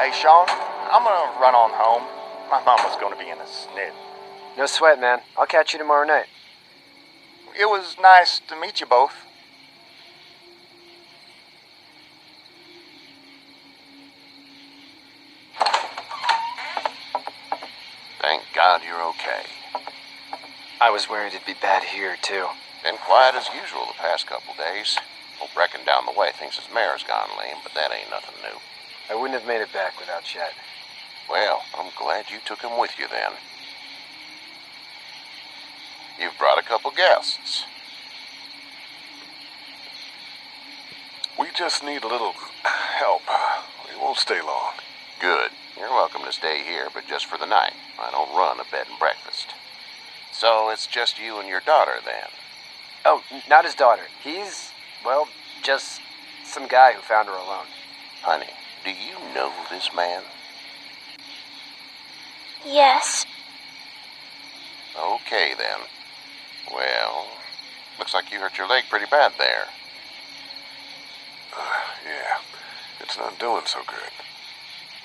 Hey, Sean, I'm gonna run on home. My mama's gonna be in a snit. No sweat, man. I'll catch you tomorrow night. It was nice to meet you both. Thank God you're okay. I was worried it'd be bad here, too. Been quiet as usual the past couple days. Old Brecken down the way thinks his mare's gone lame, but that ain't nothing new. I wouldn't have made it back without Chet. Well, I'm glad you took him with you then. You've brought a couple guests. We just need a little help. We won't stay long. Good. You're welcome to stay here, but just for the night. I don't run a bed and breakfast. So it's just you and your daughter then? Oh, not his daughter. He's, well, just some guy who found her alone. Honey, do you know this man? Yes. Okay then. Well, looks like you hurt your leg pretty bad there. Yeah, it's not doing so good.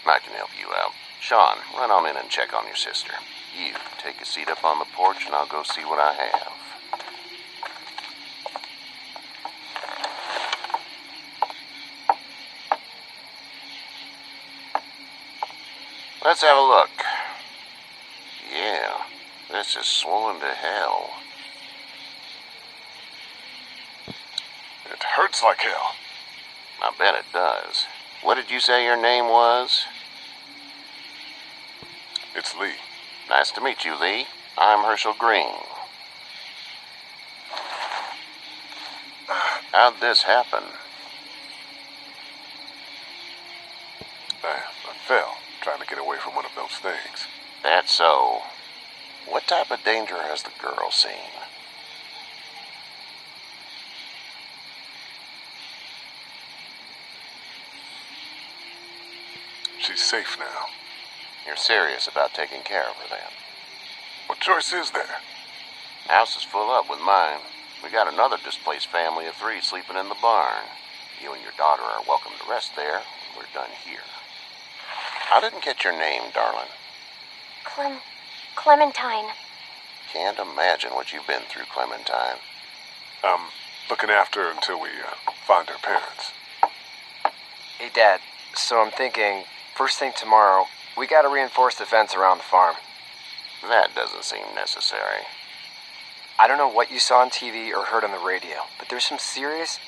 I can help you out. Sean, run on in and check on your sister. You, take a seat up on the porch and I'll go see what I have. Let's have a look. Yeah, this is swollen to hell. It hurts like hell. I bet it does. What did you say your name was? It's Lee. Nice to meet you, Lee. I'm Herschel Green. How'd this happen? I fell, trying to get away from one of those things. That's so. What type of danger has the girl seen? She's safe now. You're serious about taking care of her then? What choice is there? House is full up with mine. We got another displaced family of 3 sleeping in the barn. You and your daughter are welcome to rest there when we're done here. I didn't get your name, darling. Clementine. Can't imagine what you've been through, Clementine. I'm looking after her until we find her parents. Hey, Dad. So I'm thinking, first thing tomorrow, we gotta reinforce the fence around the farm. That doesn't seem necessary. I don't know what you saw on TV or heard on the radio, but there's some serious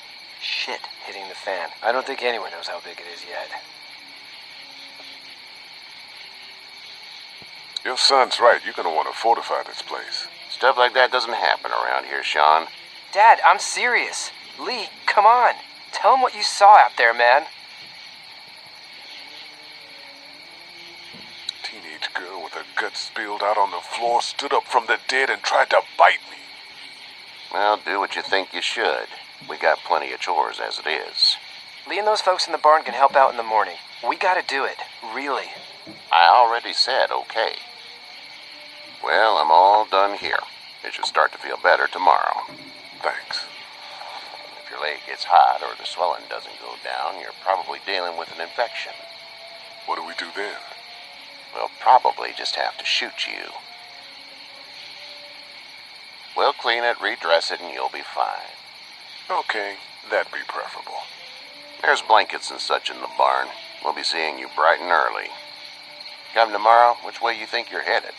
shit hitting the fan. I don't think anyone knows how big it is yet. Your son's right. You're gonna want to fortify this place. Stuff like that doesn't happen around here, Sean. Dad, I'm serious. Lee, come on. Tell him what you saw out there, man. Teenage girl with her guts spilled out on the floor stood up from the dead and tried to bite me. Well, do what you think you should. We got plenty of chores as it is. Lee and those folks in the barn can help out in the morning. We gotta do it. Really. I already said okay. Well, I'm all done here. It should start to feel better tomorrow. Thanks. If your leg gets hot or the swelling doesn't go down, you're probably dealing with an infection. What do we do then? We'll probably just have to shoot you. We'll clean it, redress it, and you'll be fine. Okay, that'd be preferable. There's blankets and such in the barn. We'll be seeing you bright and early. Come tomorrow, which way you think you're headed?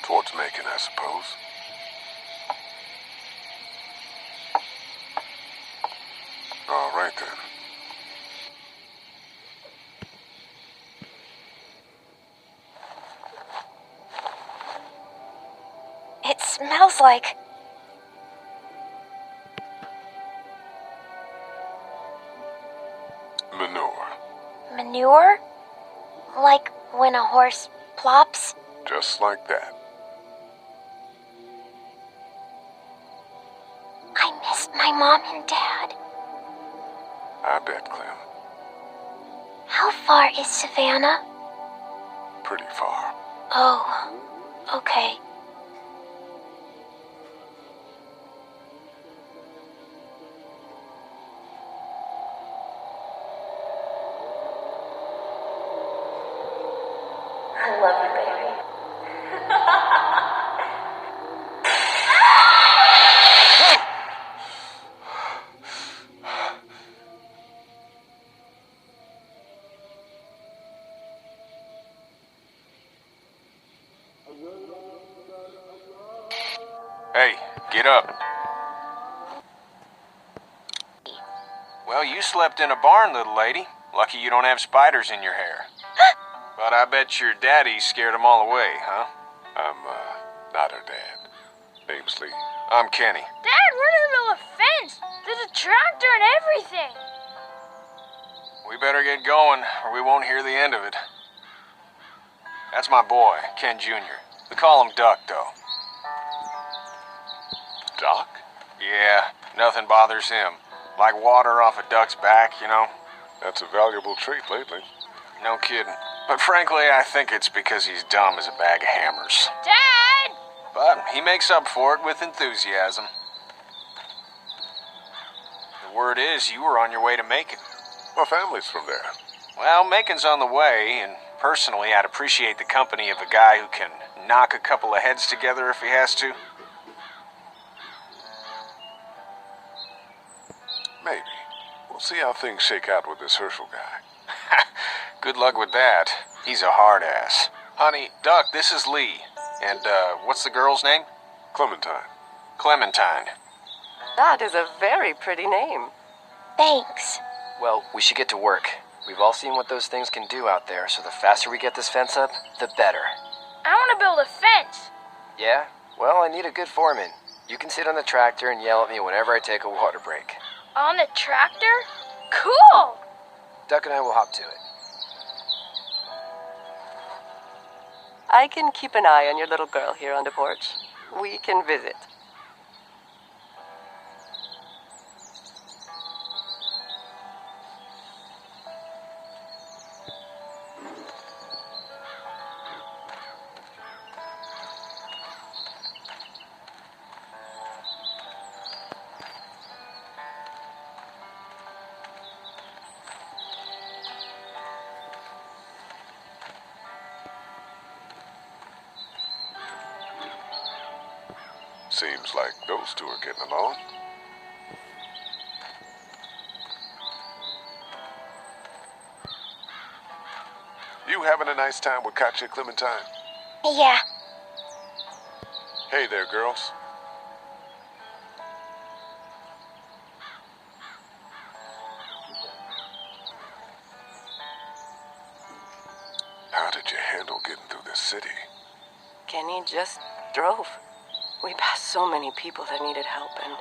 Towards Macon, I suppose. All right, then. It smells like... Manure. manure? Like when a horse plops? Just like that. I miss my mom and dad. I bet, Clem. How far is Savannah? Pretty far. Oh, okay. I love you, baby. Hey, get up. Well, you slept in a barn, little lady. Lucky you don't have spiders in your hair. But I bet your daddy scared them all away, huh? I'm, not her dad. Name's Lee. I'm Kenny. Dad, we're in the middle of a fence. There's a tractor and everything. We better get going, or we won't hear the end of it. That's my boy, Ken Jr. We call him Duck, though. Doc? Yeah, nothing bothers him. Like water off a duck's back, you know? That's a valuable trait lately. No kidding. But frankly, I think it's because he's dumb as a bag of hammers. Dad! But he makes up for it with enthusiasm. The word is you were on your way to Macon. My family's from there. Well, Macon's on the way, and personally, I'd appreciate the company of a guy who can knock a couple of heads together if he has to. Maybe. We'll see how things shake out with this Herschel guy. Good luck with that. He's a hard ass. Honey, Duck, this is Lee. And, what's the girl's name? Clementine. Clementine. That is a very pretty name. Thanks. Well, we should get to work. We've all seen what those things can do out there, so the faster we get this fence up, the better. I want to build a fence. Yeah? Well, I need a good foreman. You can sit on the tractor and yell at me whenever I take a water break. On the tractor? Cool! Duck and I will hop to it. I can keep an eye on your little girl here on the porch. We can visit. Seems like those two are getting along. You having a nice time with Katya, Clementine? Yeah. Hey there, girls. How did you handle getting through this city? Kenny just drove. We passed so many people that needed help, and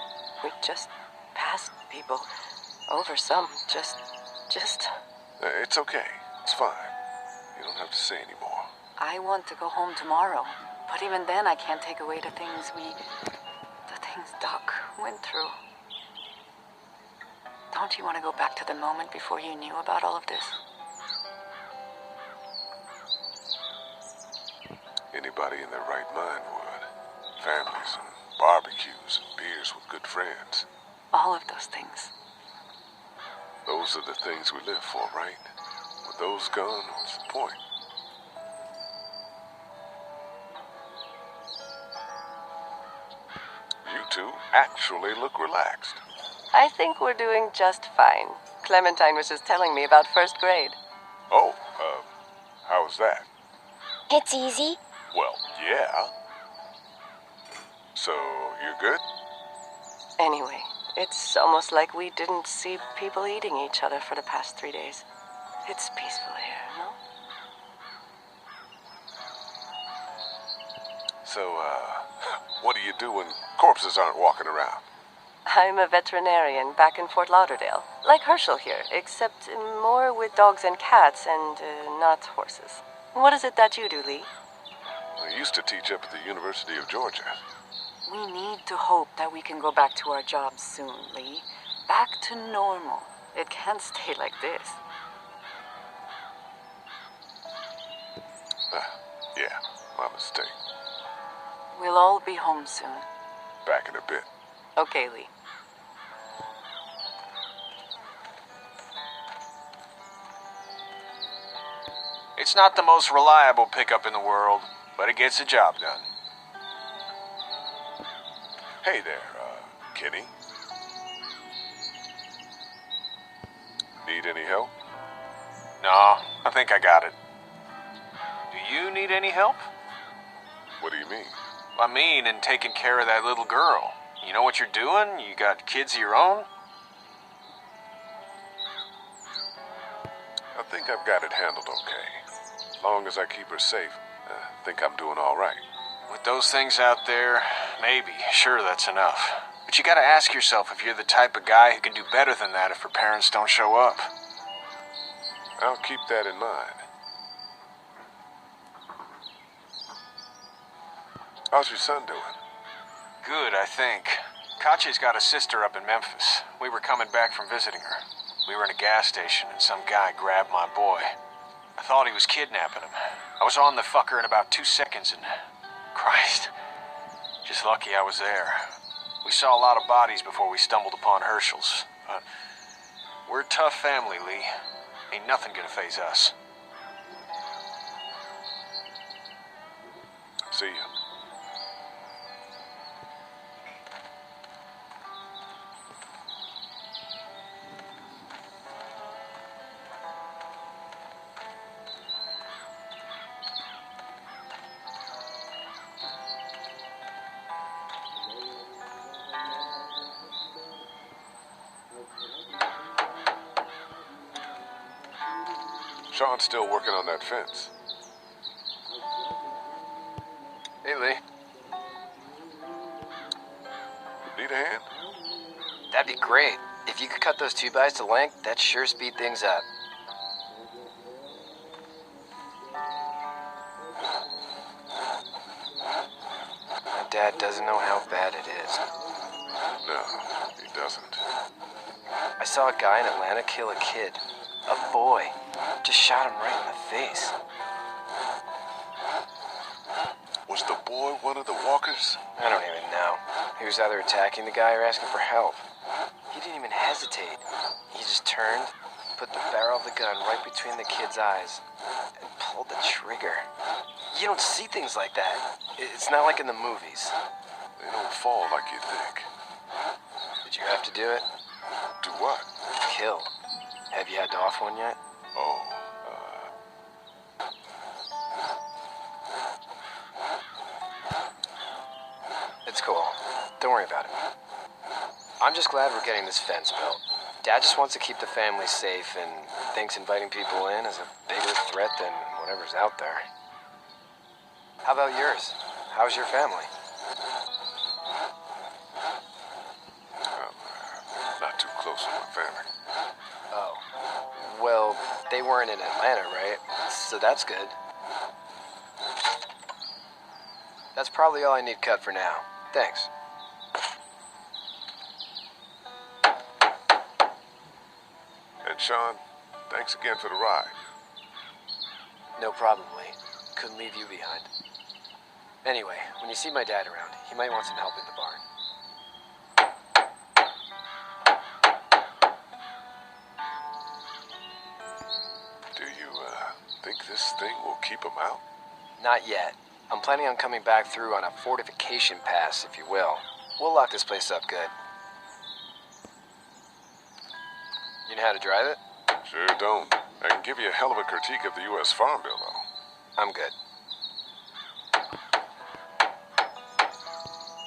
we just passed people. Over some, just... It's okay. It's fine. You don't have to say anymore. I want to go home tomorrow, but even then I can't take away the things Doc went through. Don't you want to go back to the moment before you knew about all of this? Anybody in their right mind would. Families and barbecues and beers with good friends. All of those things. Those are the things we live for, right? With those gone, what's the point? You two actually look relaxed. I think we're doing just fine. Clementine was just telling me about first grade. Oh, how was that? It's easy. Well, yeah. So, you're good? Anyway, it's almost like we didn't see people eating each other for the past 3 days. It's peaceful here, no? So, what do you do when corpses aren't walking around? I'm a veterinarian back in Fort Lauderdale. Like Herschel here, except more with dogs and cats and not horses. What is it that you do, Lee? I used to teach up at the University of Georgia. We need to hope that we can go back to our jobs soon, Lee. Back to normal. It can't stay like this. Yeah, my mistake. We'll all be home soon. Back in a bit. Okay, Lee. It's not the most reliable pickup in the world, but it gets the job done. Hey there, Kenny. Need any help? No, I think I got it. Do you need any help? What do you mean? I mean, in taking care of that little girl. You know what you're doing? You got kids of your own? I think I've got it handled okay. As long as I keep her safe, I think I'm doing all right. With those things out there, maybe. Sure, that's enough. But you gotta ask yourself if you're the type of guy who can do better than that if her parents don't show up. I'll keep that in mind. How's your son doing? Good, I think. Katya's got a sister up in Memphis. We were coming back from visiting her. We were in a gas station and some guy grabbed my boy. I thought he was kidnapping him. I was on the fucker in about 2 seconds and... Christ. Just lucky I was there. We saw a lot of bodies before we stumbled upon Herschel's. We're a tough family, Lee. Ain't nothing gonna faze us. See you. Sean's still working on that fence. Hey, Lee. Need a hand? That'd be great. If you could cut those 2x to length, that'd sure speed things up. My dad doesn't know how bad it is. No, he doesn't. I saw a guy in Atlanta kill a kid. A boy. Just shot him right in the face. Was the boy one of the walkers? I don't even know. He was either attacking the guy or asking for help. He didn't even hesitate. He just turned, put the barrel of the gun right between the kid's eyes, and pulled the trigger. You don't see things like that. It's not like in the movies. They don't fall like you think. Did you have to do it? Do what? Kill. Have you had to off one yet? Oh, It's cool. Don't worry about it. I'm just glad we're getting this fence built. Dad just wants to keep the family safe and thinks inviting people in is a bigger threat than whatever's out there. How about yours? How's your family? not too close with my family. Oh. Well, they weren't in Atlanta, right? So that's good. That's probably all I need cut for now. Thanks. And Sean, thanks again for the ride. No problem, Lee. Couldn't leave you behind. Anyway, when you see my dad around, he might want some help in the barn. Do you, think this thing will keep him out? Not yet. I'm planning on coming back through on a fortification pass, if you will. We'll lock this place up good. You know how to drive it? Sure don't. I can give you a hell of a critique of the U.S. Farm Bill, though. I'm good.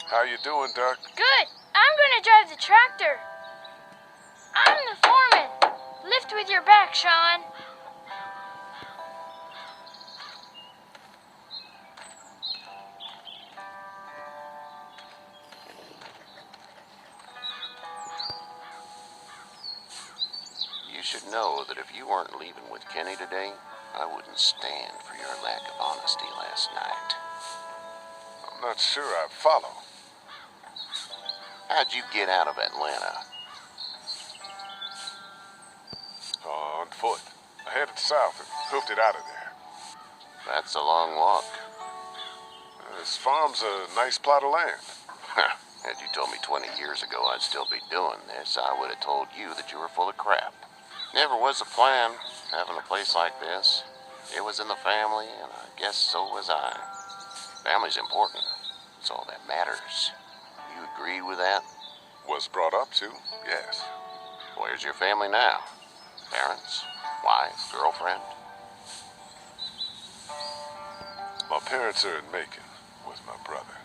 How you doing, Duck? Good. I'm gonna drive the tractor. I'm the foreman. Lift with your back, Sean. You should know that if you weren't leaving with Kenny today, I wouldn't stand for your lack of honesty last night. I'm not sure I follow. How'd you get out of Atlanta? On foot. I headed south and hoofed it out of there. That's a long walk. This farm's a nice plot of land. Had you told me 20 years ago I'd still be doing this, I would have told you that you were full of crap. Never was a plan, having a place like this. It was in the family, and I guess so was I. Family's important. It's all that matters. You agree with that? Was brought up to, yes. Where's your family now? Parents? Wife? Girlfriend? My parents are in Macon with my brother.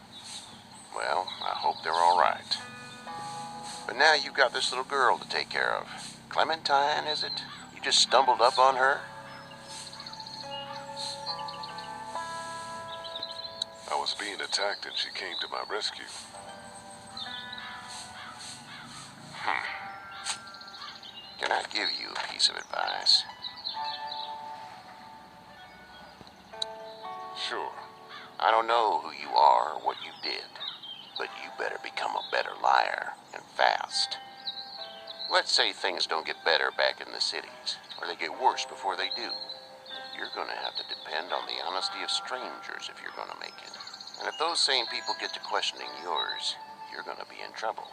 Well, I hope they're all right. But now you've got this little girl to take care of. Clementine, is it? You just stumbled up on her? I was being attacked and she came to my rescue. Can I give you a piece of advice? Sure. I don't know who you are or what you did, but you better become a better liar, and fast. Let's say things don't get better back in the cities, or they get worse before they do. You're gonna have to depend on the honesty of strangers if you're gonna make it. And if those same people get to questioning yours, you're gonna be in trouble.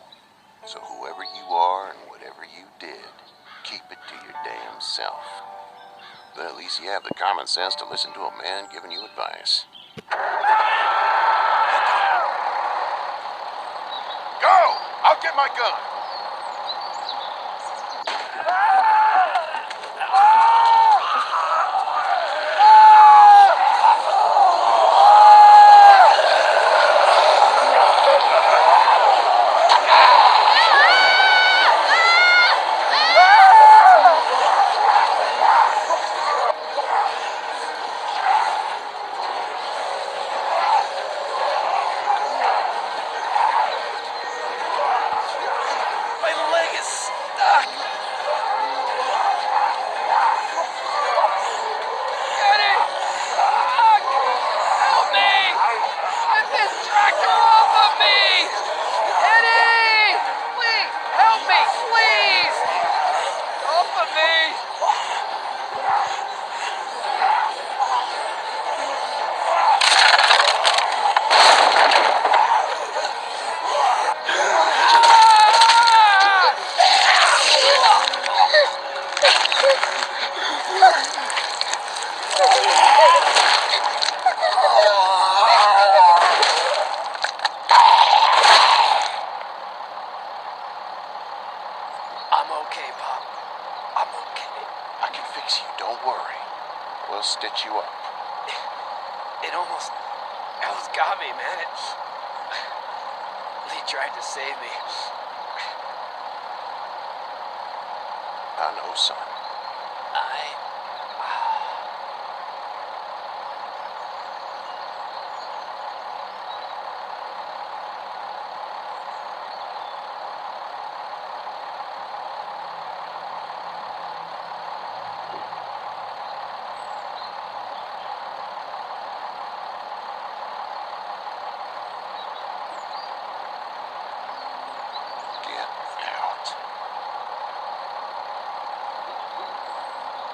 So whoever you are and whatever you did, keep it to your damn self. Then at least you have the common sense to listen to a man giving you advice. Go! I'll get my gun. I'm okay, Pop. I'm okay. I can fix you, don't worry. We'll stitch you up. It almost got me, man. Lee tried to save me. I know, son.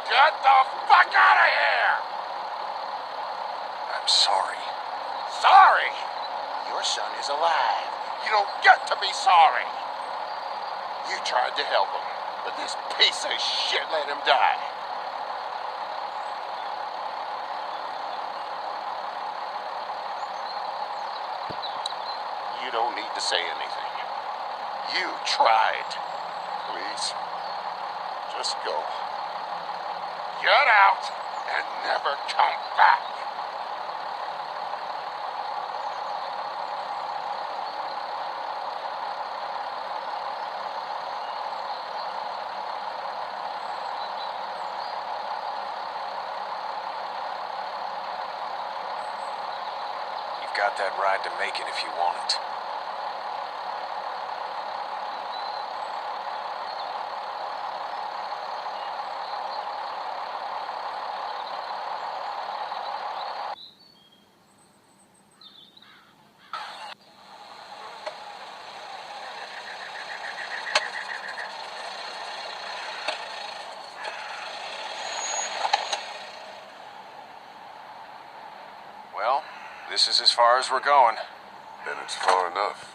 Get the fuck out of here! I'm sorry. Sorry? Your son is alive. You don't get to be sorry. You tried to help him, but this piece of shit let him die. You don't need to say anything. You tried. Please, just go. Get out and never come back. You've got that ride to Macon if you want it. Well, this is as far as we're going. And it's far enough.